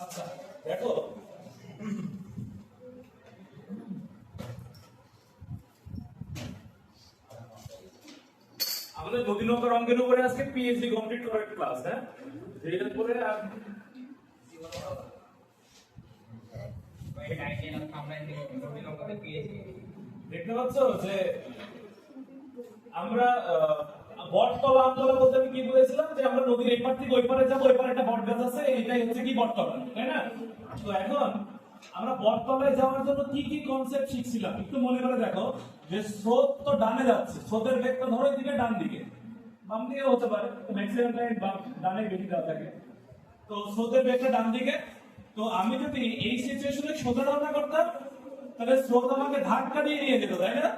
আচ্ছা দেখো আমাদের নদীনৌকার অঙ্কের উপরে আজকে পিএইচডি কমপ্লিট করার ক্লাস, হ্যাঁ এটার পরে দেখতে পাচ্ছ যে আমরা বটতলা আমতলা বলতে আমি কি বলেছিলাম যে আমরা নদীর এই পার থেকে ওই পারে যাবো, ওই পারে একটা বট গাছ আছে, এটাই হচ্ছে কি বটতলা, তাই না? তো এখন আমরা বটতলায় যাওয়ার জন্য কি কি কনসেপ্ট শিখছিলাম একটু মনে করে দেখো। যে স্রোত তো ডানে যাচ্ছে, স্রোতের বেগটা ধরো দিকে ডান দিকে, বাম দিকে হতে পারে, ম্যাক্সিমাম টাইম ডানে বেশি দেওয়া থাকে। তো স্রোতের বেগটা ডান দিকে, তো আমি যদি এই সিচুয়েশনে সোজা রওনা করতাম তাহলে স্রোত আমাকে ধাক্কা দিয়ে নিয়ে যেত, তাই না?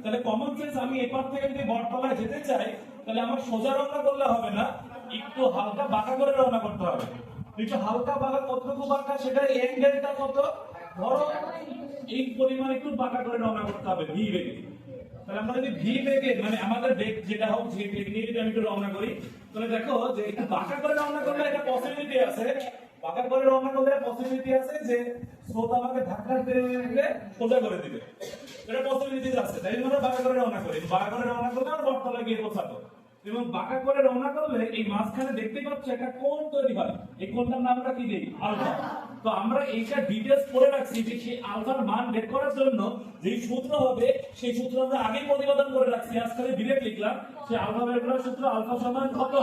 তাহলে কমন সেন্স আমি এপার থেকে যদি বটতলায় যেতে চাই তাহলে আমার সোজা রওনা করলে হবে না, একটু হালকা বাঁকা করে রওনা করতে হবে। একটু হালকা বাঁকা, কতটুকু বাঁকা সেটা অ্যাঙ্গেলটা কত, ধরো এই পরিমাণ একটু বাঁকা করে রওনা করতে হবে ভি বেগে। তাহলে আমরা যদি ভি বেগে মানে আমাদের বেগ যেটা হোক যে বেগ নিয়ে যদি আমি একটু রওনা করি তাহলে দেখো যে একটু বাঁকা করে রওনা করলে একটা পসিবিলিটি আছে, বাঁকা করে রওনা করলে পসিবিলিটি আছে যে স্রোত আমাকে ধাক্কা দিয়ে সোজা করে দিবে, এটা পসিবিলিটি আছে। তাই জন্য আমরা বাঁকা করে রওনা করি, বাঁকা করে রওনা করলে আমরা বটতলায় গিয়ে পৌঁছাবো। এবং বাঁকা করে রওনা করলে এই মাঝখানে দেখতে পাচ্ছ একটা কোণ তৈরি হয়, এই কোণটার নাম আমরা কি দিই, আলফা। তো আমরা এইটা ডিটেইলস পড়ে রাখছি যে সেই আলফার মান বের করার জন্য যেই সূত্র হবে সেই সূত্র আমরা আগেই প্রতিপাদন করে রাখছি, আজকাল ডিরেক্ট লিখলাম। সেই আলফা বের করার সূত্র আলফা সমান কত,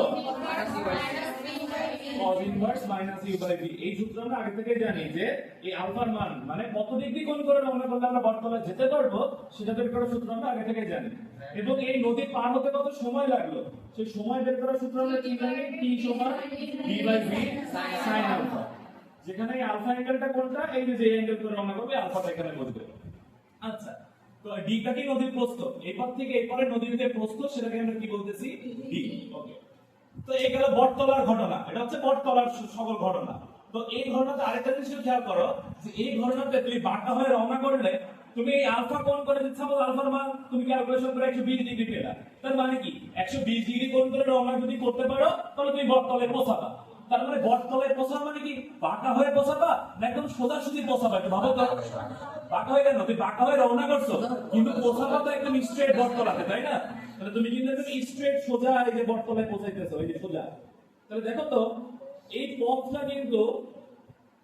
cos inverse minus U by V. এই সূত্র আমরা আগে থেকে জানি যে এই আলফার মান মানে কত ডিগ্রি কোণ করে রওনা করলে আমরা বটতলায় যেতে পারবো সেটা বের করার সূত্র আমরা আগে থেকে জানি। এবং এই নদী পার হতে কত সময় লাগলো সেই সময় বের করার সূত্র আমরা কি জানি, t সমান v by v sin alpha. যেখানে এই আলফা অ্যাঙ্গেলটা কোনটা, এই যে অ্যাঙ্গেল করে রওনা করবে আলফাটা এখানে বসবে। আচ্ছা, তো ডিটা কি নদীর প্রস্থ, এপার থেকে এপারে নদীর যে প্রস্থ সেটাকে আমরা কি বলতেছি, ডি। ওকে, তো এই গেল বটতলার ঘটনা, এটা হচ্ছে বটতলার সকল ঘটনা। তো এই ঘটনাতে আরেকটা জিনিস খেয়াল করো যে এই ঘটনাতে তুমি বাঁকা হয়ে রওনা করলে তুমি এই আলফা কোণ করে দিচ্ছ, আলফার মান তুমি ক্যালকুলেশন করে 120 ডিগ্রি পেলা। তার মানে কি 120 ডিগ্রি কোণ করে রওনা যদি করতে পারো তাহলে তুমি বটতলায় পৌঁছাবা। তার মানে বটতলায় পৌঁছাবা মানে কি বাঁকা হয়ে পৌঁছাবা না একদম সোজাসুজি পৌঁছাবা? একটু ভাবো তো, বাঁকা হয়ে কেন, তুমি বাঁকা হয়ে রওনা করছো কিন্তু পৌঁছাবা তো একদম স্ট্রেট বটতলাতে, তাই না? তাহলে তুমি কিন্তু একদম স্ট্রেট সোজা এই যে বটতলায় পৌঁছাইতেছো, এই যে সোজা। তাহলে দেখো তো এই পথটা কিন্তু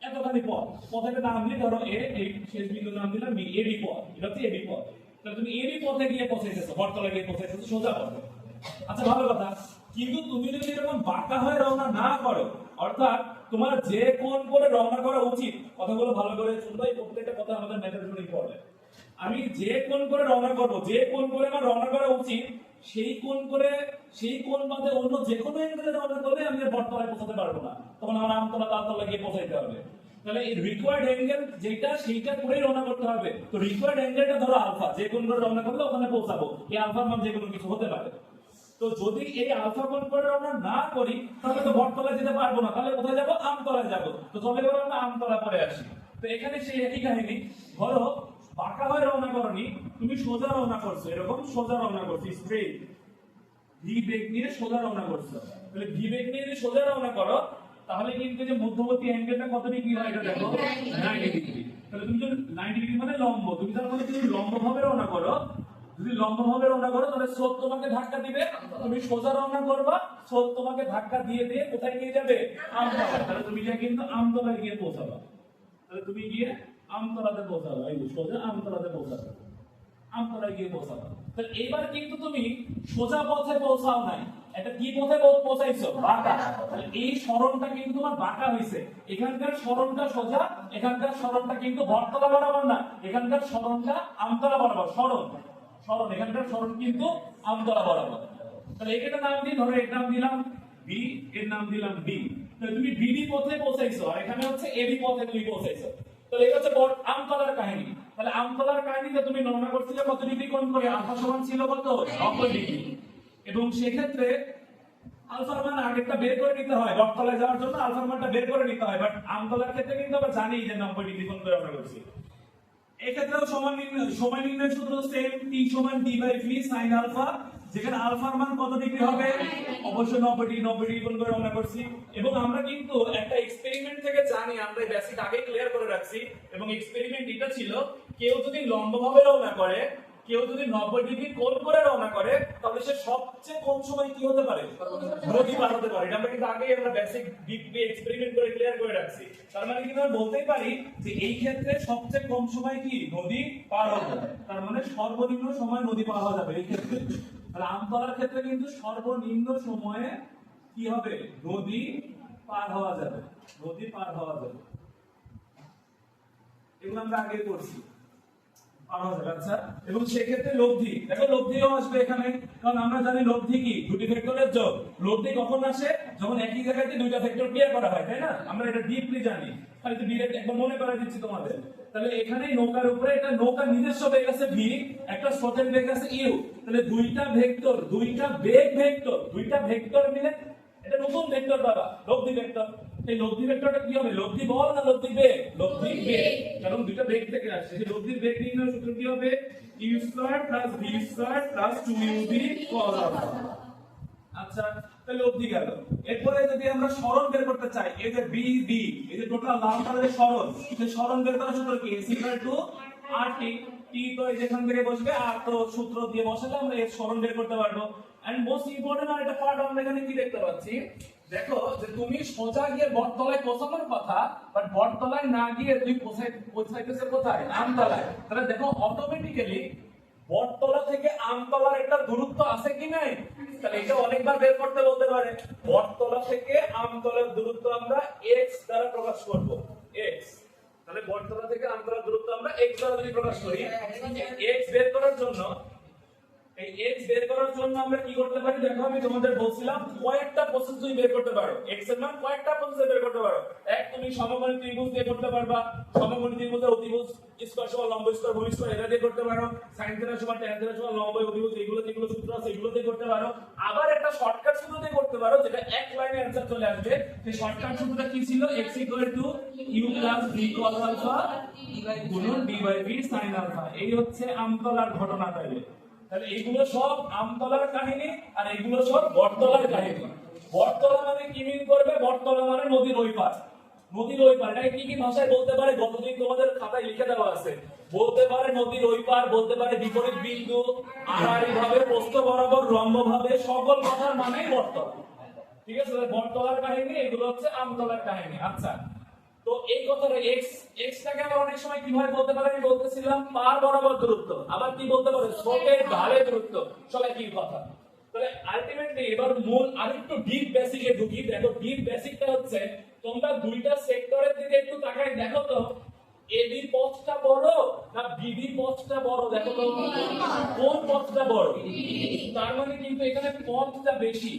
এতখানি পথ, পথের নাম দিই ধরো এ, এই শেষ বিন্দুর নাম দিলাম বি, এবি পথ, এটা হচ্ছে এবি পথ। তাহলে তুমি এবি পথে গিয়ে পৌঁছাইতেছো, বটতলায় গিয়ে পৌঁছাইতেছো সোজা পথে। আচ্ছা ভালো কথা, কিন্তু তুমি যদি এরকম বাঁকা হয়ে রওনা না করো, অর্থাৎ তোমার যে কোণ করে রওনা করা উচিত, কথাগুলো ভালো করে শুনবে, এই প্রত্যেকটা কথা আমাদের ম্যাথের জন্য ইম্পর্টেন্ট। আমি যে কোণ করে রওনা করব, যে কোণ করে আমার রওনা করা উচিত সেই কোণ করে, সেই কোণ বাদে অন্য যে কোনো অ্যাঙ্গেলে রওনা করলে আমি বটতলায় পৌঁছাতে পারবো না, তখন আমার আমতলা তালতলা গিয়ে পৌঁছাইতে হবে। তাহলে এই রিকোয়ার্ড অ্যাঙ্গেল যেটা সেইটা করেই রওনা করতে হবে। তো রিকোয়ার্ড অ্যাঙ্গেলটা ধরো আলফা, যে কোণ করে রওনা করলে ওখানে পৌঁছাবো, এই আলফার মান যে কোনো কিছু হতে পারে। তো যদি এই আলফা কোণ করে রওনা না করি তাহলে তো বটতলায় যেতে পারবো না, তাহলে কোথায় যাবো, আমতলায় যাবো। তো চলে গেলে আমরা আমতলা পরে আসি। তো এখানে সেই একই কাহিনী, ধরো বাঁকা হয়ে রওনা করনি, তুমি সোজা রওনা করছো, এরকম সোজা রওনা করছো স্ট্রেট, ভি বেগ নিয়ে সোজা রওনা করছো। তাহলে ভি বেগ নিয়ে যদি সোজা রওনা করো তাহলে কিন্তু যে মধ্যবর্তী অ্যাঙ্গেলটা কত ডিগ্রি হয় এটা দেখো, 90 ডিগ্রি। তাহলে তুমি যদি 90 ডিগ্রি মানে লম্ব, তুমি তার মানে যদি লম্ব ভাবে রওনা করো যদি লম্বভাবে রওনা করো তাহলে স্রোত তোমাকে ধাক্কা দিবে, তুমি সোজা রওনা করবা, স্রোত তোমাকে ধাক্কা দিয়ে দিয়ে কোথায় নিয়ে যাবে? আমতলা। তাহলে তুমি যা কিন্তু আমতলায় গিয়ে পৌঁছাবা। তাহলে তুমি গিয়ে আমতলাতে পৌঁছাবা, এই যে সোজা আমতলাতে পৌঁছাবে, আমতলায় গিয়ে পৌঁছাবা। তাহলে এবার কিন্তু তুমি সোজা পথে পৌঁছাও নাই, এটা কি পথে পৌঁছাইছো? বাঁকা। তাহলে এই সরণটা কিন্তু তোমার বাঁকা হইছে। এখানকার সরণটা সোজা, এখানকার সরণটা কিন্তু বটতলা বরাবর না, এখানকার সরণটা আমতলা বরাবর। সরণ সরণ এখানকার সরণ কিন্তু আমতলা বরাবর। তাহলে এটার নাম দিই, ধরো এর নাম দিলাম বি, এর নাম দিলাম ডি। তাহলে তুমি বিডি পথে পৌঁছাইছো, আর এখানে হচ্ছে এবি পথে তুমি পৌঁছাইছো। তাহলে এটা হচ্ছে আমতলার কাহিনী। তাহলে আমতলার কাহিনীতে তুমি গণনা করছিলে কত ডিগ্রি কোণ করে? আলফা সমান ছিল কত? 90 ডিগ্রি। এবং সেক্ষেত্রে আলফার মান আগেরটা বের করে নিতে হয়, বটতলায় যাওয়ার জন্য আলফার মানটা বের করে নিতে হয়। বাট আমতলার ক্ষেত্রে কিন্তু আমরা জানি যে 90 ডিগ্রি কোণ করে আমরা করছি। এক্ষেত্রেও সময় নির্ণয়ের সূত্র সেম, টি সমান D by V sine alpha, যেখানে আলফার মান কত ডিগ্রি হবে? অবশ্যই 90 ডিগ্রি কোণ করে আমরা করছি। এবং আমরা কিন্তু একটা এক্সপেরিমেন্ট থেকে জানি, আমরা বেসিক আগে ক্লিয়ার করে রাখছি। এবং এক্সপেরিমেন্ট এটা ছিল, কেউ যদি লম্বভাবে রওনা করে, কেউ যদি 90 ডিগ্রি কোণ করে রওনা করে, তাহলে সে সবচেয়ে কম সময় কি হতে পারে? নদী পার হতে পারে। এটা আমরা কিন্তু আগে আমরা বেসিক ডিগ্রি এক্সপেরিমেন্ট করে ক্লিয়ার করে রাখছি। তার মানে কিন্তু আমরা বলতেই পারি যে এই ক্ষেত্রে সবচেয়ে কম সময় কি নদী পার হবে, তার মানে সর্বনিম্ন সময় নদী পার হওয়া যাবে এই ক্ষেত্রে। তাহলে আমতলার ক্ষেত্রে কিন্তু সর্বনিম্ন সময়ে কি হবে? নদী পার হওয়া যাবে, নদী পার হওয়া যাবে। এগুলো আমরা আগে করছি। আচ্ছা, এবং সেক্ষেত্রে লব্ধি, দেখো লব্ধিও আসবে এখানে, কারণ আমরা জানি লব্ধি কি? দুটি ভেক্টরের যোগ। লব্ধি কখন আসে? যখন একই জায়গাতে দুইটা ভেক্টর ক্লিয়ার করা হয়, তাই না? আমরা এটা ডিপলি জানি, খালি তো ডিরেক্ট একবার মনে করাই দিচ্ছি তোমাদের। তাহলে এখানে নৌকার উপরে, এটা নৌকার নিজস্ব বেগ আছে ভি, একটা স্রোতের বেগ আছে ইউ। তাহলে দুইটা ভেক্টর, দুইটা বেগ ভেক্টর, দুইটা ভেক্টর মিলে এটা নতুন ভেক্টর বাবা, লব্ধি ভেক্টর। এই লব্ধি ভেক্টরটা কি হবে? লব্ধি বল না লব্ধি বেগ? লব্ধি বেগ, কারণ দুইটা বেগ থেকে আসছে। এই লব্ধির বেগ নির্ণয়ের সূত্র কি হবে? u square plus v square plus 2uv cos alpha. আচ্ছা, তাহলে লব্ধি গেল। এরপরে যদি আমরা সরণ বের করতে চাই, এই যে বি বি, এই যে টোটাল লাল কালারের সরণ, সেই সরণ বের করার সূত্র কি? s rt, টি তো এই যেখান থেকে বসবে, আর তো সূত্র দিয়ে বসালে আমরা এর সরণ বের করতে পারবো। এন্ড মোস্ট ইম্পর্টেন্ট আর একটা পার্ট আমরা এখানে কি দেখতে পাচ্ছি, দেখো যে তুমি সোজা গিয়ে বটতলায় পৌঁছানোর কথা, বাট বটতলায় না গিয়ে তুই পৌঁছাইতেছে কোথায়? আমতলায়। তাহলে দেখো অটোমেটিক্যালি বটতলা থেকে আমতলার একটা দূরত্ব আছে কি নাই? তাহলে এটা অনেকবার বের করতে বলতে পারে। বটতলা থেকে আমতলার দূরত্ব আমরা x দ্বারা প্রকাশ করব, x। তাহলে বটতলা থেকে আমতলার দূরত্ব আমরা x দ্বারা যদি প্রকাশ করি, x বের করার জন্য, এই x বের করার জন্য আমরা কি করতে পারি? দেখো আমি তোমাদের বলছিলাম কয়েকটা প্রসেস তুমি বের করতে পারো। x এর মান কয়েকটা প্রসেসে বের করতে পারো। এক, তুমি সমকোণী ত্রিভুজ দিয়ে করতে পারবা, সমকোণী ত্রিভুজের অতিভুজ স্কয়ার সমান লম্ব স্কয়ার ভূমি স্কয়ার এটা দিয়ে করতে পারো, sin থিটা সমান tan থিটা সমান লম্ব অতিভুজ, এগুলো যেগুলো সূত্র আছে এগুলো দিয়ে করতে পারো। আবার একটা শর্টকাট সূত্র দিয়ে করতে পারো, যেটা এক লাইনে অ্যানসার চলে আসবে। সেই শর্টকাট সূত্রটা কি ছিল? x u v cos alpha গুণন d by v sin alpha. এই হচ্ছে আমতলার ঘটনা। তাহলে এইগুলো সব আমতলার কাহিনী, আর এইগুলো সব বটতলার কাহিনী। বটতলা মানে কি মিন করবে? বটতলা মানে নদীর ওই পার, নদীর ওই পার। এটা কি কি ভাষায় বলতে পারে? গতদিন তোমাদের খাতায় লিখে দেওয়া আছে। বলতে পারে নদীর ওই পার, বলতে পারে বিপরীত বিন্দু, আড়াআড়ি ভাবে, প্রস্থ বরাবর, লম্ব ভাবে, সকল কথার মানেই বটতলা। ঠিক আছে? বটতলার কাহিনী, এগুলো হচ্ছে আমতলার কাহিনী। আচ্ছা, তো এই কথাটা x টাকে আমরা অনেক সময় কিভাবে বলতে পারি? আমি বলতেছিলাম পার বরাবর দূরত্ব, আবার কি বলতে পারে? স্রোতের ঢালে দূরত্ব, সব একই কথা। তাহলে আলটিমেটলি এবার মূল আরেকটু ডিপ বেসিকে ঢুকি। দেখো ডিপ বেসিকটা হচ্ছে, তোমরা দুইটা সেক্টরের দিকে একটু তাকাই, দেখো তো এবি পথটা বড় না বিডি পথটা বড়? দেখো তো কোন পথটা বড়? তার মানে কিন্তু এখানে পথটা বেশি,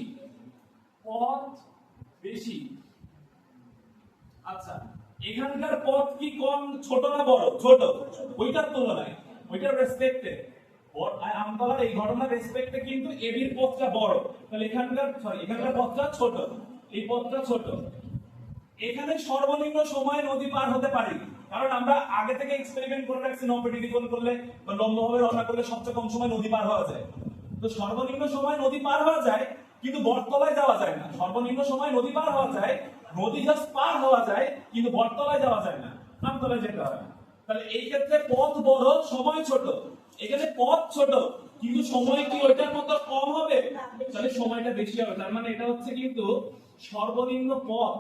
পথ বেশি। আচ্ছা, এখানকার পথ কি কম, ছোট না বড়? ছোট, ওইটার তুলনায়, ওইটার রেসপেক্টে আমতলার এই ঘটনার রেসপেক্টে কিন্তু এবির পথটা বড়। তাহলে এখানকার পথটা ছোট, এই পথটা ছোট। এখানে সর্বনিম্ন সময়ে নদী পার হতে পারি, কারণ আমরা আগে থেকে এক্সপেরিমেন্ট করে রাখছি 90 ডিগ্রি কোণ করলে বা লম্বভাবে রওনা করলে সবচেয়ে কম সময় নদী পার হওয়া যায়। তো সর্বনিম্ন সময় নদী পার হওয়া যায়, কিন্তু বটতলায় যাওয়া যায় না। সর্বনিম্ন সময় নদী পার হওয়া যায়, নদী জাস্ট পার হওয়া যায়, কিন্তু বটতলায় যাওয়া যায় না, আমতলায় যেতে হয়। তাহলে এই ক্ষেত্রে পথ বড়, সময় ছোট। এখানে পথ ছোট কিন্তু সময় কি ওইটার মতো কম হবে, তাহলে সময়টা বেশি হবে। তার মানে এটা হচ্ছে কিন্তু সর্বনিম্ন পথ।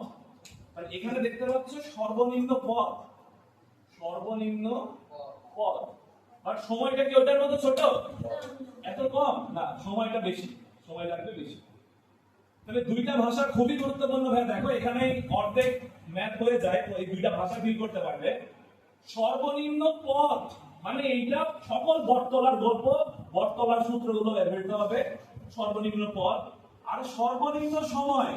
আর এখানে দেখতে পাচ্ছ সর্বনিম্ন পথ, সর্বনিম্ন পথ। আর সময়টা কি ওটার মতো ছোট, এত কম না, সময়টা বেশি, সময় লাগবে বেশি। তাহলে দুইটা ভাষা খুবই গুরুত্বপূর্ণ ভাই। দেখো এখানে অর্ধেক ম্যাথ হয়ে যায়, তো এই দুইটা ভাষা ফিল করতে পারবে। সর্বনিম্ন পথ মানে এইটা সকল বটতলার গল্প, বটতলার সূত্রগুলো ব্যবহৃত হবে। সর্বনিম্ন পথ আর সর্বনিম্ন সময়,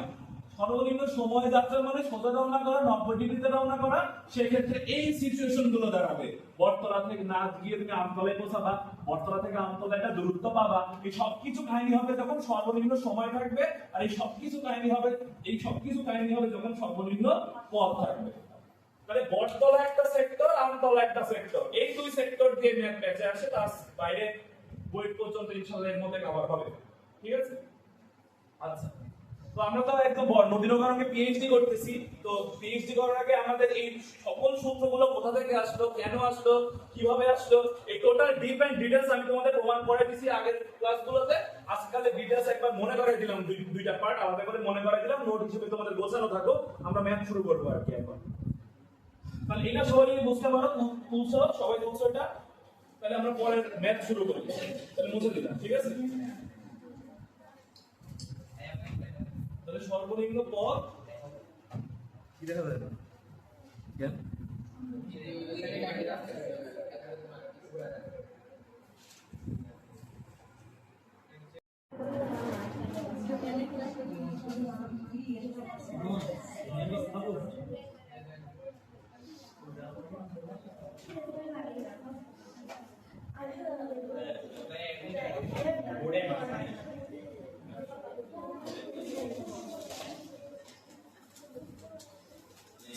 সর্বনিম্ন সময় যাত্রা মানে সোজা রওনা করা, 90 ডিগ্রিতে রওনা করা। সেক্ষেত্রে এই সিচুয়েশন গুলো দাঁড়াবে, বটতলা থেকে না গিয়ে তুমি আমতলায় পৌঁছাবা, বটতলা থেকে আমতলায় একটা দূরত্ব পাবা। এই সবকিছু কাহিনী হবে যখন সর্বনিম্ন সময় থাকবে, আর এই সবকিছু কাহিনী হবে, এই সবকিছু কাহিনী হবে যখন সর্বনিম্ন পথ থাকবে। মানে বটতলা একটা সেক্টর, আমতলা একটা সেক্টর, এই দুই সেক্টর দিয়ে ম্যাথ বেঁচে আসে। তার বাইরে বই পর্যন্ত ইনশাআল্লাহ এর মধ্যে কভার হবে। ঠিক আছে? আচ্ছা, তো আমরা তো একদম নদীনগরকে পিএইচডি করতেছি। তো পিএইচডি করার আগে আমাদের এই সকল সূত্রগুলো কোথা থেকে আসলো, কেন আসলো, কিভাবে আসলো, এই টোটাল ডিপ এন্ড ডিটেইলস আমি তোমাদের প্রমাণ করে দিয়েছি আগের ক্লাসগুলোতে। আজকালে ডিটেইলস একবার মনে করে দিলাম, দুইটা পার্ট আলাদা করে মনে করে দিলাম, নোট হিসেবে তোমাদের গোছানো থাকো। আমরা ম্যাথ শুরু করবো আর কি এখন। তাহলে এটা সবাই যদি বুঝতে পারো, তুলছো সবাই, তুলছো এটা, তাহলে আমরা পরের ম্যাথ শুরু করি। তাহলে মুছে দিলাম, ঠিক আছে? তাহলে সর্বনিম্ন পথ কি দেখা যায় না কেন?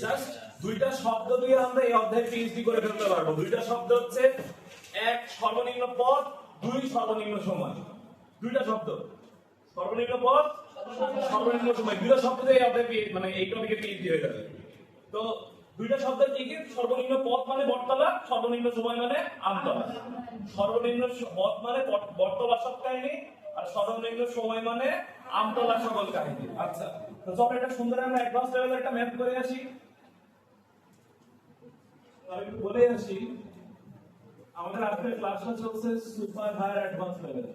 জাস্ট দুইটা শব্দ দিয়ে আমরা এই অধ্যায় পিএইচডি করে ফেলতে পারবো। দুইটা শব্দ হচ্ছে, এক সর্বনিম্ন পথ, দুই সর্বনিম্ন সময়। দুইটা শব্দ, সর্বনিম্ন পথ, সর্বনিম্ন সময়, দুইটা শব্দ দিয়ে এই অধ্যায় মানে এই টপিকে পিএইচডি হয়ে যাবে। তো দুইটা শব্দ কি কি? সর্বনিম্ন পথ মানে বটতলা, সর্বনিম্ন সময় মানে আমতলা। সর্বনিম্ন পথ মানে বটতলা সব কাহিনী, আর সর্বনিম্ন সময় মানে আমতলা সকল কাহিনী। আচ্ছা, তো চলো এটা সুন্দর আমরা অ্যাডভান্স লেভেলে একটা ম্যাথ করে আসি। আমি একটু বলে আসি, আমাদের আজকের ক্লাসটা চলছে সুপার হায়ার অ্যাডভান্স লেভেল।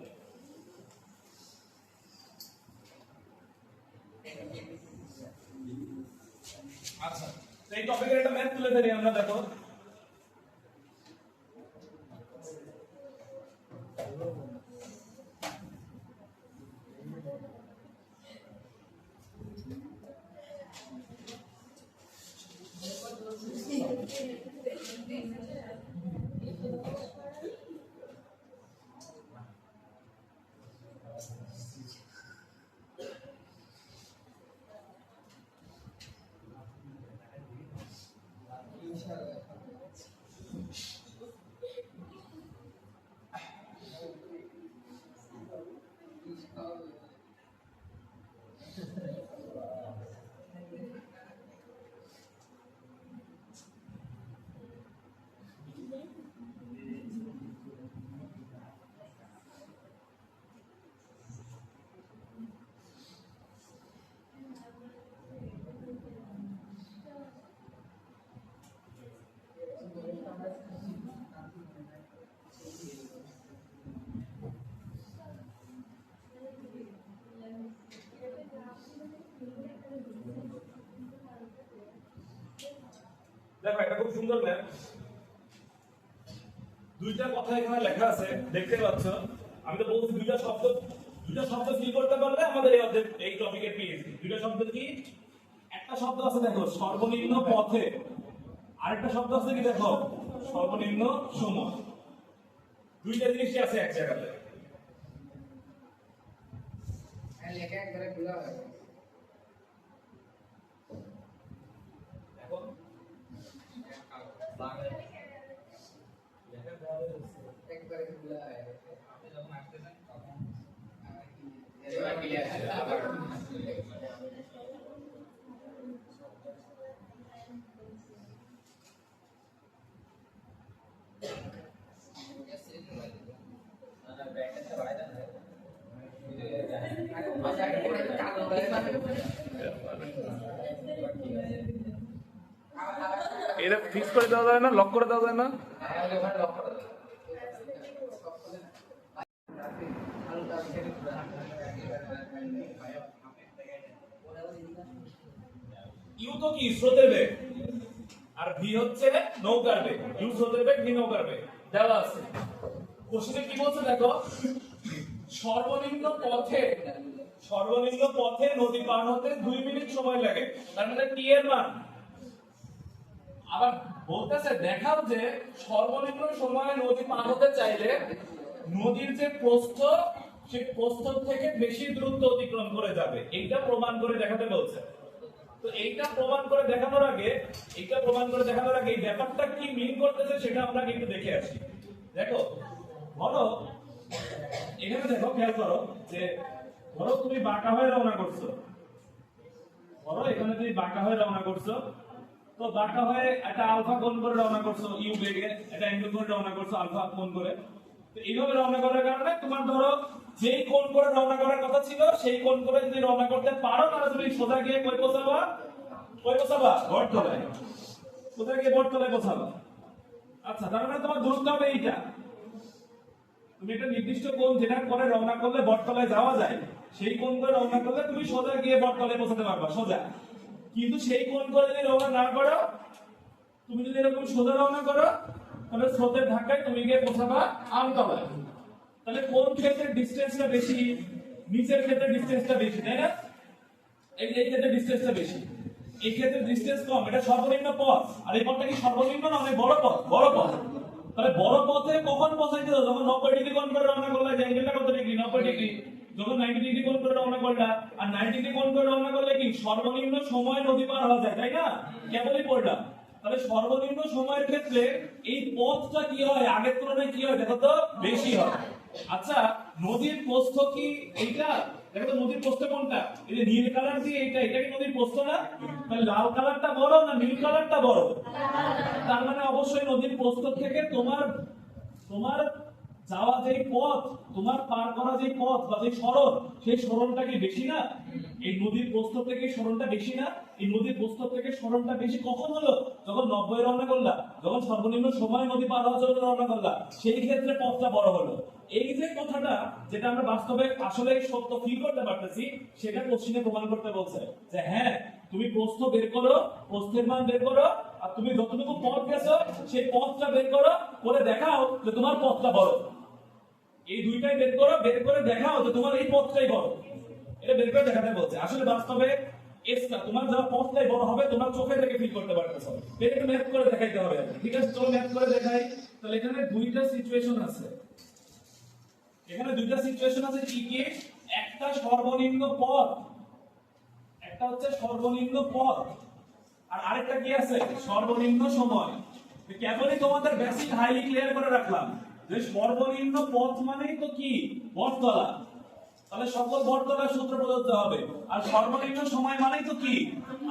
আচ্ছা, এই টপিকের একটা ম্যাথ তুলে ধরি আমরা। দেখো দেখো এটা খুব সুন্দর ম্যাপ। দুইটা কথা এখানে লেখা আছে, দেখতে পাচ্ছ। আমি তো বলছি দুইটা শব্দ ফিল করতে পারলে আমাদের এই অধ্যায়, এই টপিকের পিএইচডি। দুইটা শব্দ কি? একটা শব্দ আছে দেখো সর্বনিম্ন পথে, আরেকটা শব্দ আছে কি দেখো সর্বনিম্ন সময়। দুইটা জিনিসই আছে এক জায়গাতে। লেখা একবারে খোলা হয়। এখন একবারে খোলা হয়। আপনি যখন আসতেছেন তখন এবার ক্লিয়ার আছে আবার এটা ফিক্স করে দেওয়া যায় না, লক করে দেওয়া যায় না? ইউ তো কি স্রোতের বেগ, আর ভি হচ্ছে নৌকার বেগ। ইউ স্রোতের বেগ, ভি নৌকার বেগ দেওয়া আছে। কোশ্চেনে কি বলছে দেখো, সর্বনিম্ন পথে নদী পার হতে 2 মিনিট সময় লাগে, তার মানে টি এর মান। আবার বলতেছে দেখাও যে সর্বনিম্ন সময়ে নদী পার হতে চাইলে নদীর যে প্রস্থ, সেই প্রস্থ থেকে বেশি দূরত্ব অতিক্রম করে যাবে। এইটা প্রমাণ করে দেখাতে বলছে। তো এইটা প্রমাণ করে দেখানোর আগে এই ব্যাপারটা কি মিন করতেছে সেটা আমরা একটু দেখে আসি। দেখো, ধরো এখানে দেখো, খেয়াল করো যে ধরো তুমি বাঁকা হয়ে রওনা করছো। তো বাঁকা হয়ে একটা আলফা কোণ করে রওনা করছো, ইউ বেগে একটা অ্যাঙ্গেল করে রওনা করছো আলফা কোণ করে। তো এইভাবে রওনা করার কারণে তোমার ধরো যেই কোণ করে রওনা করার কথা ছিল সেই কোণ করে যদি রওনা করতে পারো, তাহলে তুমি সোজা গিয়ে কই পৌঁছাবা? বটতলায়। সোজা গিয়ে বটতলায় পৌঁছাবা। আচ্ছা, তার মানে তোমার দূরত্ব হবে এইটা। তুমি একটা নির্দিষ্ট কোণ যেটা করে রওনা করলে বটতলায় যাওয়া যায়, সেই কোণ করে রওনা করলে তুমি সোজা গিয়ে বটতলায় পৌঁছাতে পারবা সোজা। কিন্তু সেই কোণ করে যদি রওনা না করো, তুমি যদি এরকম সোজা রওনা করো, তাহলে স্রোতের ধাক্কায় তুমি গিয়ে পৌঁছাবা আমতলায়। তাহলে কোন ক্ষেত্রে ডিসটেন্সটা বেশি? নিচের ক্ষেত্রে ডিসটেন্সটা বেশি, তাই না? এই ক্ষেত্রে ডিসটেন্সটা বেশি, এই ক্ষেত্রে ডিসটেন্স কম। এটা সর্বনিম্ন পথ, আর এই পথটা কি সর্বনিম্ন না অনেক বড় পথ? বড় পথ। তাহলে বড় পথে কখন পৌঁছাইতে হবে? যখন 90 ডিগ্রি কোণ করে রওনা করলে, যে অ্যাঙ্গেলটা কত ডিগ্রি? 90 ডিগ্রি। যখন 90 ডিগ্রি কোণ করে রওনা করলা, আর 90 ডিগ্রি কোণ করে রওনা করলে কি সর্বনিম্ন সময় নদী পার হওয়া যায়, তাই না? কেবলই পড়লাম। তাহলে সর্বনিম্ন সময়ের ক্ষেত্রে এই পথটা কি হয় আগের তুলনায় কি হয় দেখো তো? বেশি হয়। আচ্ছা, নদীর প্রস্থ কি এইটা? দেখো তো নদীর প্রস্থ কোনটা? এই যে নীল কালার দিয়ে এটা কি নদীর প্রস্থ না? তাহলে লাল কালারটা বড় না নীল কালারটা বড়? তার মানে অবশ্যই নদীর প্রস্থ থেকে তোমার যাওয়া যে পথ, তোমার পার করা যে পথ বা যে সরণ, সেই সরণটা কি বেশি না? এই নদীর প্রস্থ থেকে সরণটা বেশি না? এই নদীর প্রস্থ থেকে সরণটা বেশি কখন হলো? যখন 90 রওনা করলা, যখন সর্বনিম্ন সময় নদী পার হওয়ার জন্য রওনা করলা, সেই ক্ষেত্রে পথটা বড় হলো। এই যে কথাটা, যেটা আমরা বাস্তবে আসলে সত্য ফিল করতে পারতেছি, সেটা কোশ্চেনে প্রমাণ করতে বলছে যে হ্যাঁ, তুমি প্রস্থ বের করো, প্রস্থের মান বের করো, আর তুমি যতটুকু পথ গেছো সেই পথটা বের করো, করে দেখাও যে তোমার পথটা বড়। এই দুইটাই বের করো, বের করে দেখাও যে তোমার এই পথটাই বড়। এটা বের করে দেখাতে বলছে। আসলে বাস্তবে এসটা তোমার যা পথটাই বড় হবে, তোমার চোখে থেকে ফিল করতে পারতেছো। এটাকে ম্যাথ করে দেখাইতে হবে। ঠিক আছে, চলো ম্যাথ করে দেখাই। তাহলে এখানে দুইটা সিচুয়েশন আছে। কি কি? একটা সর্বনিম্ন পথ, একটা হচ্ছে সর্বনিম্ন পথ, আর আরেকটা কি আছে? সর্বনিম্ন সময়। কেবলই তোমাদের বেসিক হাইলি ক্লিয়ার করে রাখলাম যে সর্বনিম্ন পথ মানেই তো কি? বটতলা। তাহলে সকল বটতলার সূত্র প্রযোজ্য হবে। আর সর্বনিম্ন সময় মানেই তো কি?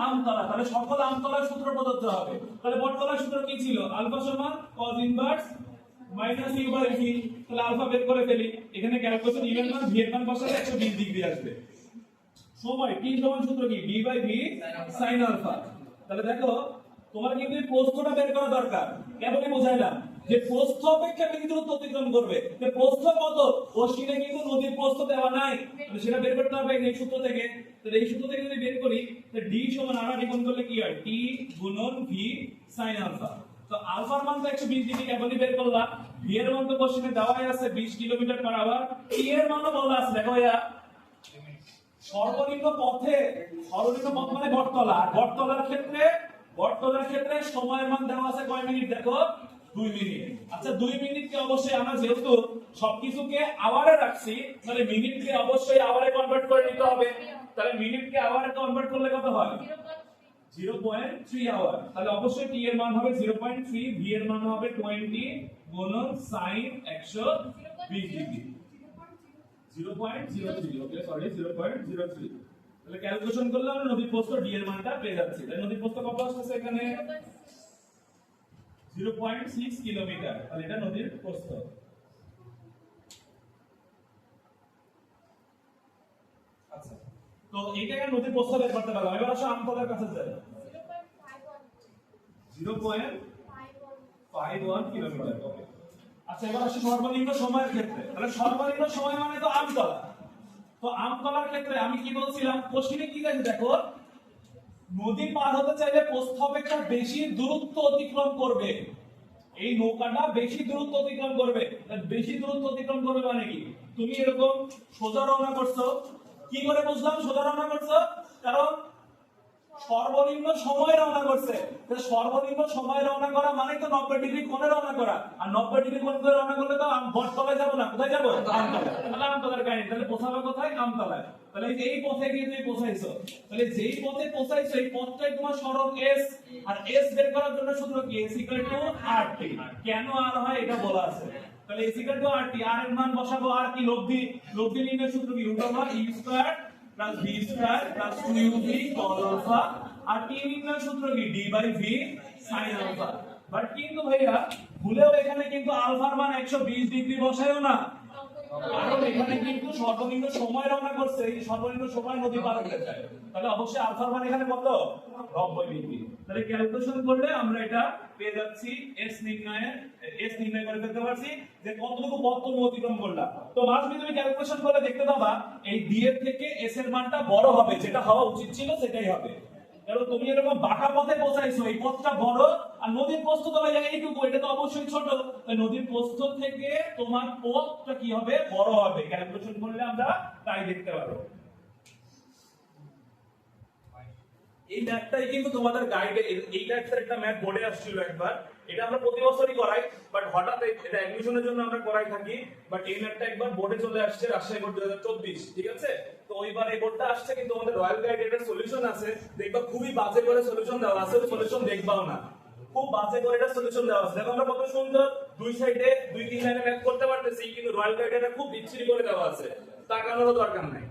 আমতলা। তাহলে সকল আমতলার সূত্র প্রযোজ্য হবে। তাহলে বটতলার সূত্র কি ছিল? আলফা সমান cos inverse minus U by V. তাহলে আলফা বের করে ফেলি। এখানে ক্যালকুলেশন ইভেন মান ভি এর মান বসালে 120 ডিগ্রি আসবে। সময় টি সমান সূত্র কি? v by V sin alpha. তাহলে দেখো, তোমার কিন্তু এই প্রস্থটা বের করা দরকার। কেবলই বোঝাইলাম যে প্রস্থ অপেক্ষা বেশি দূরত্ব অতিক্রম করবে। যে প্রস্থ কত? কোশ্চেনে কিন্তু নদীর প্রস্থ দেওয়া নাই, তাহলে সেটা বের করতে হবে এই সূত্র থেকে। তাহলে এই সূত্র থেকে যদি বের করি, তাহলে d সমান আমরা গুণ করলে কি হয়? t গুণন v sin আলফা। তো আলফার মান তো 120 ডিগ্রি কেবলই বের করলাম। v এর মান তো কোশ্চেনে দেওয়াই আছে 20 কিলোমিটার পার আওয়ার। t এর মানও বলা আছে, দেখো ইয়া সর্বনিম্ন পথ মানে বটতলা। আর বটতলার ক্ষেত্রে সময়ের মান দেওয়া আছে কয় মিনিট? দেখো 2 মিনিট। আচ্ছা, 2 মিনিটকে অবশ্যই আমরা যেহেতু সবকিছুকে আওয়ারে রাখছি, তাহলে মিনিটকে অবশ্যই আওয়ারে কনভার্ট করে নিতে হবে। তাহলে মিনিটকে আওয়ারে কনভার্ট করলে কত হয়? 0.3 আওয়ার। তাহলে অবশ্যই টি এর মান হবে 0.3, ভি এর মান হবে 20 গুণন sin 120 ডিগ্রি। 0.03, ওকে সরি 0.03। তাহলে ক্যালকুলেশন করলে আমরা নদীর প্রস্থ d এর মানটা পেয়ে যাচ্ছি। তাই নদীর প্রস্থ কত আসছে এখানে? 0.6 কিলোমিটার। তাহলে এটা নদীর প্রস্থ। আচ্ছা, তো এইটাকে নদীর প্রস্থ বের করতে পারলাম। এবার আসো আমতলার কাছে যাই। 0.51 কিলোমিটার। ওকে, আচ্ছা এবার আসো সর্বনিম্ন সময়ের ক্ষেত্রে। তাহলে সর্বনিম্ন সময় মানে তো আমতলা। তো আমতলার ক্ষেত্রে আমি কি বলছিলাম, কোশ্চেনে কি আছে দেখো, নদী পার হতে চাইলে প্রস্থ অপেক্ষা বেশি দূরত্ব অতিক্রম করবে। এই নৌকাটা বেশি দূরত্ব অতিক্রম করবে। বেশি দূরত্ব অতিক্রম করবে মানে কি, তুমি এরকম সোজা রওনা করছো, কি করে বুঝলাম সোজা রওনা করছো, কারণ সর্বনিম্ন সময় রওনা করছে। সর্বনিম্ন সময় রওনা করা মানে তো 90 ডিগ্রি কোণে রওনা করা, আর 90 ডিগ্রি কোণ করে রওনা করলে তো বটতলায় যাবো না, কোথায় যাবো, আমতলায়। তাহলে আমতলার কাহিনী, তাহলে পৌঁছাবে কোথায়, আমতলায়। তাহলে এই পথে গিয়ে তুমি পৌঁছাইছো, তাহলে যেই পথে পৌঁছাইছো এই পথটাই তোমার সরল এস, আর এস বের করার জন্য সূত্র কি, এস ইকুয়াল টু আরটি। কেন আর হয় এটা বলা আছে। তাহলে এস ইকুয়াল টু আরটি, আর এর মান বসাবো, আর কি লব্ধি, লব্ধি নির্ণয়ের সূত্র কি, root over U square plus V square plus 2uv cos alpha, আর টি নির্ণয়ের সূত্র কি, d by v sin alpha. But কিন্তু ভাইয়া ভুলেও এখানে কিন্তু আলফার মান 120 ডিগ্রি বসায়ও না, কারণ এখানে কিন্তু সর্বনিম্ন সময় রওনা করছে, এই সর্বনিম্ন সময় নদী পার হতে চায়, তাহলে অবশ্যই আলফার মান এখানে কত, 90 ডিগ্রি। তাহলে ক্যালকুলেশন করলে আমরা এটা পেয়ে যাচ্ছি, এস নির্ণয় করে ফেলতে পারছি যে কতটুকু পথ তুমি অতিক্রম করলা। তো মাঝখানে তুমি ক্যালকুলেশন করে দেখতে পাবা এই ডি এর থেকে এস এর মানটা বড় হবে, যেটা হওয়া উচিত ছিল সেটাই হবে। কারণ তুমি এরকম বাঁকা পথে পৌঁছাইছো, এই পথটা বড়, আর নদীর প্রস্থ তো ভাই এইটুকু, এটা তো অবশ্যই ছোট, তাই নদীর প্রস্থ থেকে তোমার পথটা কি হবে, বড় হবে। ক্যালকুলেশন করলে আমরা তাই দেখতে পারবো। এই ম্যাথটাই কিন্তু তোমাদের গাইডে, এই টাইপের একটা ম্যাথ বোর্ডে আসছিল একবার, এটা আমরা প্রতি বছরই করাই, বাট হঠাৎ এটা অ্যাডমিশনের জন্য আমরা করাই থাকি, বাট এই ম্যাথটা একবার বোর্ডে চলে আসছে, রাজশাহী বোর্ড 2024, ঠিক আছে। তো ওইবার এই বোর্ডটা আসছে, কিন্তু আমাদের রয়্যাল গাইড এটার সলিউশন আছে, দেখবা খুবই বাজে করে সলিউশন দেওয়া আছে, সলিউশন দেখবাও না, খুব বাজে করে এটা সলিউশন দেওয়া আছে। দেখো আমরা কত সুন্দর দুই সাইডে 2-3 লাইনে ম্যাথ করতে পারতেছি, কিন্তু রয়্যাল গাইড এটা খুব বিচ্ছিরি করে দেওয়া আছে, তাকানোরও দরকার নাই।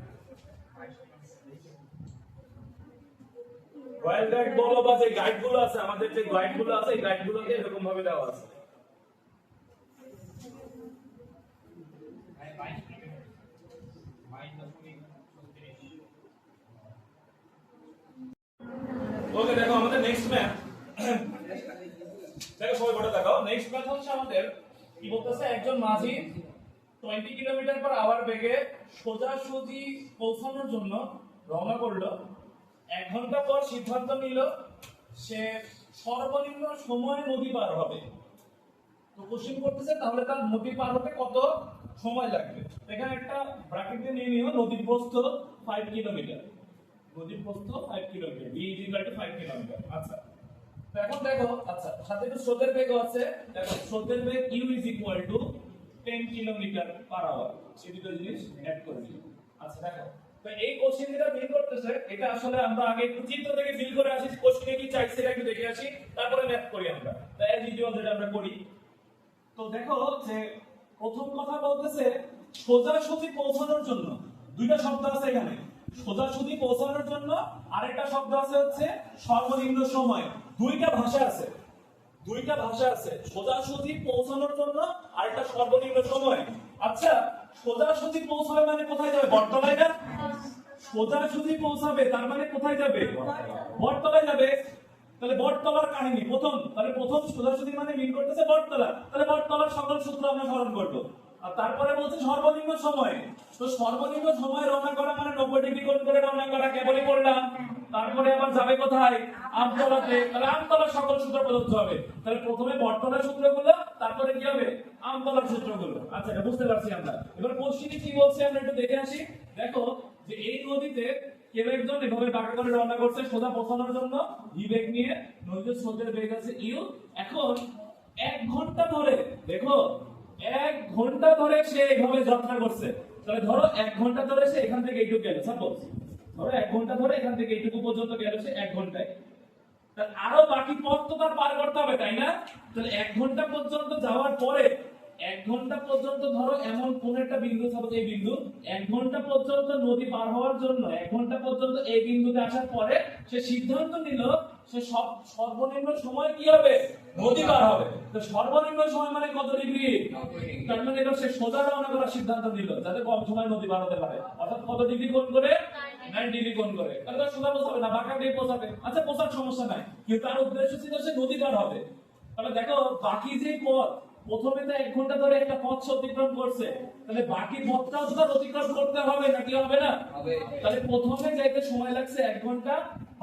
রয়্যাল গাইড বলো বা যে গাইডগুলো আছে, আমাদের যে গাইডগুলো আছে, এই গাইডগুলোতে এরকম ভাবে দেওয়া আছে। ওকে, দেখো আমাদের নেক্সট ম্যাথ, দেখো সবাই বড় দেখাও। নেক্সট ম্যাথ হচ্ছে আমাদের কি বলতেছে, একজন মাঝি 20 কিলোমিটার/আওয়ার বেগে সোজাসুজি পৌঁছানোর জন্য রওনা করলো। 1 ঘন্টা পর সিদ্ধান্ত নিল সে সর্বনিম্ন সময়ে নদী পার হবে। তো কোশ্চেন করতেছে তাহলে তার নদী পার হতে কত সময় লাগবে। এখানে একটা ব্র্যাকেট দিয়ে নিয়ে নিও, নদীর প্রস্থ 5 কিলোমিটার, নদীর প্রস্থ 5 কিলোমিটার, b = 5 কিলোমিটার। আচ্ছা, তো এখন দেখো, আচ্ছা সাথে একটু স্রোতের বেগও আছে, দেখো স্রোতের বেগ u = 10 কিলোমিটার/আওয়ার, এই দুটো জিনিস অ্যাড করে দিই। আচ্ছা দেখো, তো এই কোশ্চেন যেটা ফিল করতেছে, এটা আসলে আমরা আগে একটু চিত্র থেকে ফিল করে আসি, কোশ্চেনে কি চাইছে সেটা একটু দেখে আসি, তারপরে ম্যাথ করি আমরা। তো এজ ইউজুয়াল যেটা আমরা করি, তো দেখো যে প্রথম কথা বলতেছে সোজাসুজি পৌঁছানোর জন্য, দুইটা শব্দ আছে এখানে, সোজাসুজি পৌঁছানোর জন্য, আরেকটা শব্দ আছে হচ্ছে সর্বনিম্ন সময়। দুইটা ভাষা আছে, দুইটা ভাষা আছে, সোজাসুজি পৌঁছানোর জন্য আর একটা সর্বনিম্ন সময়। আচ্ছা, সোজাসুজি পৌঁছাবে মানে কোথায় যাবে, বটতলায় না? সোজাসুজি পৌঁছাবে তার মানে কোথায় যাবে, বটতলায় যাবে। তাহলে বটতলার কাহিনী প্রথম, তাহলে প্রথম সোজাসুজি মানে মিন করতেছে বটতলা, তাহলে বটতলার সকল সূত্র আমরা স্মরণ করব। আর তারপরে বলছে সর্বনিম্ন সময়, তো সর্বনিম্ন সময় রওনা করা মানে 90 ডিগ্রি কোণ করে রওনা করা, কেবলই করলাম। তারপরে আবার যাবে কোথায়, আমতলাতে, তাহলে আমতলার সকল সূত্র প্রযোজ্য হবে। তাহলে প্রথমে বটতলার সূত্রগুলো, তারপরে কি হবে, আমতলার সূত্রগুলো। আচ্ছা, এটা বুঝতে পারছি আমরা। এবার কোশ্চেনে কি বলছে আমরা একটু দেখে আসি। দেখো যে এই নদীতে কেউ একজন এভাবে বাঁকা করে রওনা করছে সোজা পৌঁছানোর জন্য, ভি বেগ নিয়ে, নদীর স্রোতের বেগ আছে ইউ। এখন 1 ঘন্টা ধরে, দেখো 1 ঘন্টা ধরে সে এইভাবে যাত্রা করছে। তাহলে ধরো 1 ঘন্টা ধরে সে এখান থেকে এইটুকু গেল, সাপোজ ধরো 1 ঘন্টা ধরে এখান থেকে এইটুকু পর্যন্ত গেল সে 1 ঘন্টায়। তাহলে আরো বাকি পথ তো তার পার করতে হবে, তাই না? তাহলে 1 ঘন্টা পর্যন্ত যাওয়ার পরে, 1 ঘন্টা পর্যন্ত ধরো এমন কোন একটা বিন্দু, সাপোজ এই বিন্দু, 1 ঘন্টা পর্যন্ত নদী পার হওয়ার জন্য 1 ঘন্টা পর্যন্ত এই বিন্দুতে আসার পরে সে সিদ্ধান্ত নিল সে সর্বনিম্ন সময় কি হবে, নদী পার হবে। তো সর্বনিম্ন সময় মানে কত ডিগ্রি, তার মানে এটা সে সোজা রওনা করার সিদ্ধান্ত নিল যাতে কম সময় নদী পার হতে পারে, অর্থাৎ কত ডিগ্রি কোণ করে, 90 ডিগ্রি কোণ করে, তাহলে তার সোজা পোছাবে না, বাঁকা দিয়ে পোছাবে। আচ্ছা পোছার সমস্যা নাই, কিন্তু তার উদ্দেশ্য ছিল সে নদী পার হবে। তাহলে দেখো বাকি যে পথ, প্রথমে তো 1 ঘন্টা ধরে একটা পথ সে অতিক্রম করছে, তাহলে বাকি পথটাও তো তার অতিক্রম করতে হবে নাকি হবে না? তাহলে প্রথমে যাইতে সময় লাগছে 1 ঘন্টা,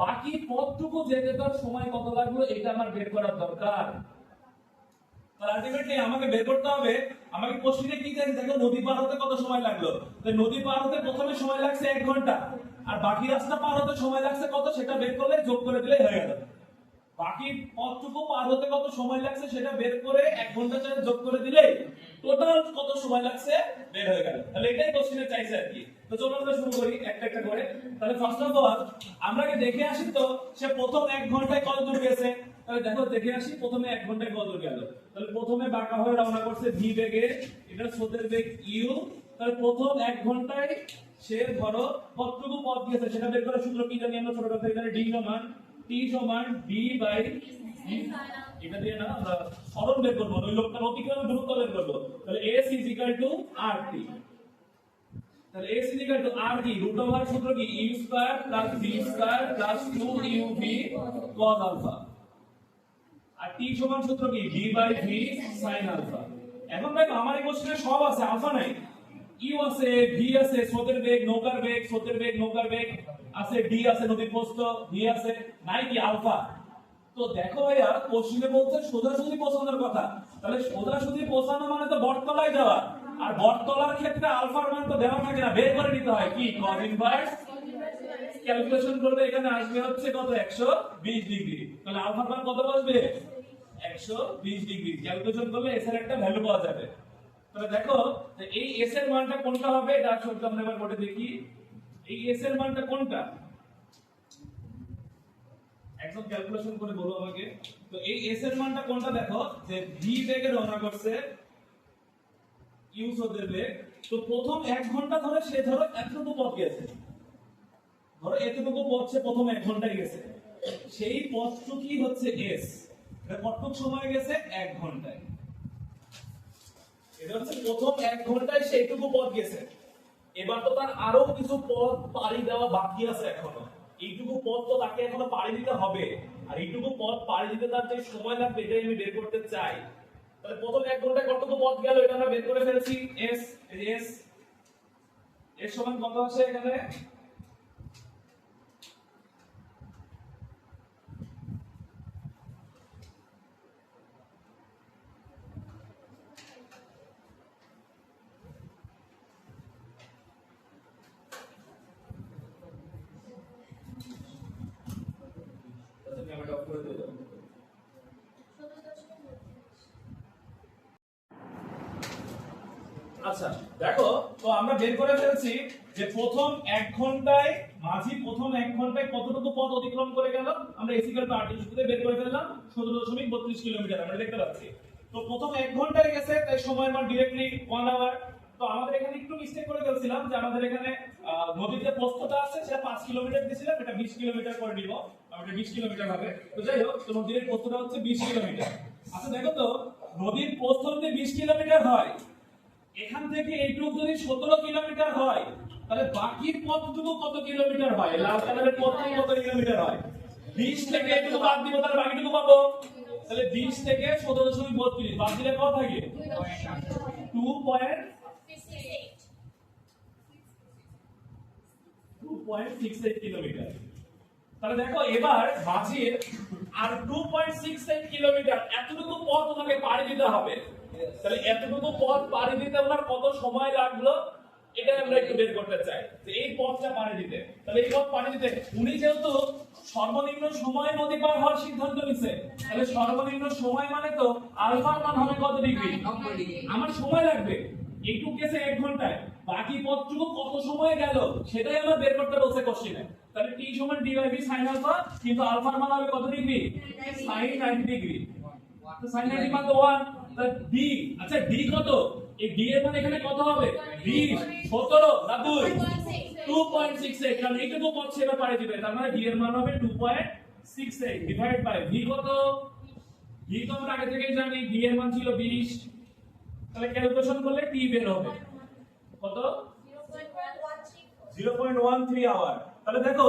বাকি পথটুকু যেতে তার সময় কত লাগলো এটা আমার বের করার দরকার। তাহলে আলটিমেটলি আমাকে বের করতে হবে, আমাকে কোশ্চেনে কি জানি দেখো নদী পার হতে কত সময় লাগলো, তাহলে নদী পার হতে প্রথমে সময় লাগছে 1 ঘন্টা, আর বাকি রাস্তা পার হতে সময় লাগছে কত সেটা বের করলে যোগ করে দিলেই হয়ে গেল। বাকি পথটুকু পার হতে কত সময় লাগছে সেটা বের করে 1 ঘন্টার সাথে যোগ করে দিলেই টোটাল কত সময় লাগছে বের হয়ে গেল। তাহলে এটাই কোশ্চেনে চাইছে আর কি। তো চলো আমরা শুরু করি একটা একটা করে। তাহলে ফার্স্ট অফ অল আমরা কি দেখে আসি তো সে প্রথম 1 ঘন্টায় কত দূর গেছে। তাহলে দেখো দেখে আসি প্রথমে 1 ঘন্টায় কত দূর গেল। তাহলে প্রথমে বাঁকা হয়ে রওনা করছে ভি বেগে, এটা স্রোতের বেগ ইউ। তাহলে প্রথম 1 ঘন্টায় সে ধরো কতটুকু পথ গেছে সেটা বের করার সূত্র কি জানি আমরা ছোটখাটো, এখানে ডি সমান টি সমান ডি বাই এটা দিয়ে না আমরা সরণ বের করব, ওই লোকটার অতিক্রমের দূরত্ব বের করব। তাহলে s = rt, তাহলে s = rt রুট ওভার সূত্র কি u square plus v square plus 2uv cos alpha, আর t সমান সূত্র কি v by v sin alpha. এখন দেখো আমার এই কোশ্চেনে সব আছে, আলফা নাই, u আছে, v আছে, স্রোতের বেগ নৌকার বেগ, স্রোতের বেগ নৌকার বেগ আছে, d আছে নদীর প্রস্থ, v আছে, নাই কি আলফা। তো দেখো ভাইয়া কোশ্চেনে বলছে সোজাসুজি পৌঁছানোর কথা, তাহলে সোজাসুজি পৌঁছানো মানে তো বটতলায় যাওয়া, আর বটতলার ক্ষেত্রে আলফার মান তো দেওয়া থাকে না, বের করে নিতে হয় কি cos ইনভার্স, ক্যালকুলেশন করলে এখানে আসবে হচ্ছে কত 120 ডিগ্রি। তাহলে আলফার মান কত আসবে 120 ডিগ্রি, ক্যালকুলেশন করলে s এর একটা ভ্যালু পাওয়া যাবে। তাহলে দেখো এই s এর মানটা কোনটা হবে এটা সূত্র আমরা এবার করে দেখি। এই s এর মানটা কোনটা একদম ক্যালকুলেশন করে বলো আমাকে। তো এই s এর মানটা কোনটা দেখো, যে v বেগে রওনা করছে u স্রোতের বেগ, তো প্রথম 1 ঘন্টা ধরে সে ধরো এতটুকু পথ গেছে, ধরো এতটুকু পথ সে প্রথম 1 ঘন্টায় গেছে, সেই পথটুকুই হচ্ছে s, এটা কতটুকু সময় গেছে 1 ঘন্টায়, এটা হচ্ছে প্রথম 1 ঘন্টায় সেইটুকু পথ গেছে। এবার তো তার আরো কিছু পথ পাড়ি দেওয়া বাকি আছে এখনো, এইটুকু পথ তো তাকে এখনো পাড়ি দিতে হবে, আর এইটুকু পথ পাড়ি দিতে তার যে সময় লাগবে এটাই আমি বের করতে চাই। তাহলে প্রথম 1 ঘন্টায় কতটুকু পথ গেল এটা আমরা বের করে ফেলেছি, s, এই যে s সমান কত আছে এখানে ক্যামেরা অফ করে দিলাম। আচ্ছা দেখো তো আমরা বের করে ফেলছি যে প্রথম 1 ঘন্টায় মাঝি প্রথম 1 ঘন্টায় কতটুকু পথ অতিক্রম করে গেল, আমরা s = rt সূত্রে বের করে ফেললাম 17.32 কিলোমিটার আমরা দেখতে পাচ্ছি। তো প্রথম 1 ঘন্টায় গেছে তাই সময়ের মান डायरेक्टली 1 আওয়ার। তো আমাদের এখানে একটু মিস্টেক করে ফেলছিলাম যে আমাদের এখানে নদীর যে প্রস্থটা আছে সেটা 5 কিলোমিটার দিয়েছিলাম, এটা 20 কিলোমিটার করে নিব, আমাদের 20 কিলোমিটার হবে। তো যাই হোক তো নদীর প্রস্থটা হচ্ছে 20 কিলোমিটার। আচ্ছা দেখো তো নদীর প্রস্থ যদি 20 কিলোমিটার হয়, এখান থেকে এইটুকু যদি 17 কিলোমিটার হয়, তাহলে বাকি পথটুকু কত কিলোমিটার হয়, লাল কালারের পথটুকু কত কিলোমিটার হয়, 20 থেকে এইটুকু বাদ দিব তাহলে বাকিটুকু পাবো। তাহলে 20 থেকে 17.32 বাদ দিলে কত থাকে 2.68 কিলোমিটার। তাহলে দেখো এবার মাঝির আর 2.68 কিলোমিটার এতটুকু পথ ওনাকে পাড়ি দিতে হবে, তাহলে এতটুকু পথ পাড়ি দিতে ওনার কত সময় লাগলো এটা আমরা একটু বের করতে চাই, যে এই পথটা পাড়ি দিতে। তাহলে এই পথ পাড়ি দিতে উনি যেহেতু সর্বনিম্ন সময় নদী পার হওয়ার সিদ্ধান্ত নিছে, তাহলে সর্বনিম্ন সময় মানে তো আলফার মান হবে কত ডিগ্রি, 90 ডিগ্রি। আমার সময় লাগবে একটু গেছে 1 ঘন্টায়, বাকি পথটুকু কত সময় গেল সেটাই আমরা বের করতে বলছে কোশ্চেনে। তাহলে t সমান d by v sin alpha, কিন্তু আলফার মান হবে কত ডিগ্রি sin 90 ডিগ্রি, তো sin 90 মান তো 1, তাহলে d, আচ্ছা d কত, এই d এর মান এখানে কত হবে 20, 17 না 2 2.68, কারণ এইটুকু পথ সেটা পাড়ি দিবে, তার মানে d এর মান হবে 2.68 ডিভাইড বাই v কত, v তো আমরা আগে থেকেই জানি d এর মান ছিল 20, তাহলে ক্যালকুলেশন করলে t বের হবে কত 0.13 আওয়ার। তাহলে দেখো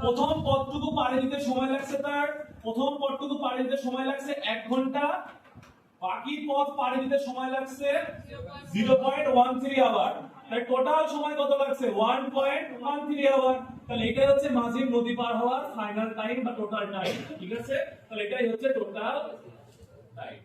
প্রথম পথটুকু পাড়ি দিতে সময় লাগছে তার 1 ঘন্টা, বাকি পথ পাড়ি দিতে সময় লাগছে 0.13 আওয়ার। তাই টোটাল সময় কত লাগছে 1.13 আওয়ার। তাহলে এটাই হচ্ছে মাঝির নদী পার হওয়ার ফাইনাল টাইম বা টোটাল টাইম। ঠিক আছে, তাহলে এটাই হচ্ছে টোটাল টাইম।